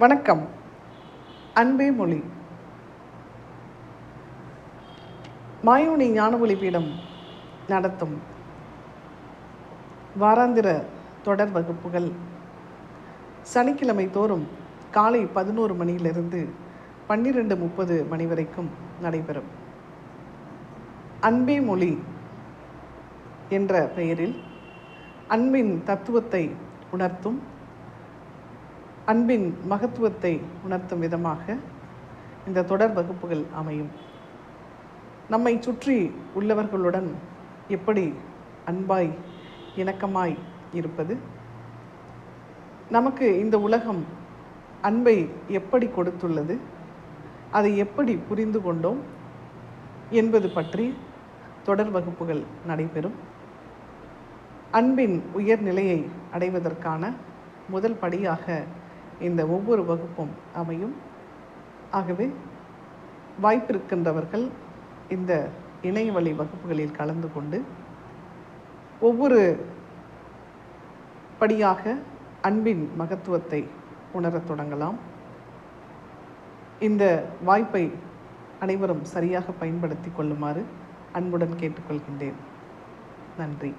வணக்கம். அன்பே மொழி. மாயோனி ஞானஒளி பீடம் நடத்தும் வாராந்திர தொடர் வகுப்புகள் சனிக்கிழமை தோறும் காலை 11 மணியிலிருந்து 12:30 மணி வரைக்கும் நடைபெறும். அன்பே மொழி என்ற பெயரில் அன்பின் தத்துவத்தை உணர்த்தும், அன்பின் மகத்துவத்தை உணர்த்தும் விதமாக இந்த தொடர் வகுப்புகள் அமையும். நம்மை சுற்றி உள்ளவர்களுடன் எப்படி அன்பாய் இணக்கமாய் இருப்பது, நமக்கு இந்த உலகம் அன்பை எப்படி கொடுத்துள்ளது, அதை எப்படி புரிந்து கொண்டோம் என்பது பற்றி தொடர் வகுப்புகள் நடைபெறும். அன்பின் உயர்நிலையை அடைவதற்கான முதல் படியாக இந்த ஒவ்வொரு வகுப்பும் அமையும். ஆகவே வாய்ப்பிருக்கின்றவர்கள் இந்த இணையவழி வகுப்புகளில் கலந்து கொண்டு ஒவ்வொரு படியாக அன்பின் மகத்துவத்தை உணரத் தொடங்கலாம். இந்த வாய்ப்பை அனைவரும் சரியாக பயன்படுத்தி கொள்ளுமாறு அன்புடன் கேட்டுக்கொள்கின்றேன். நன்றி.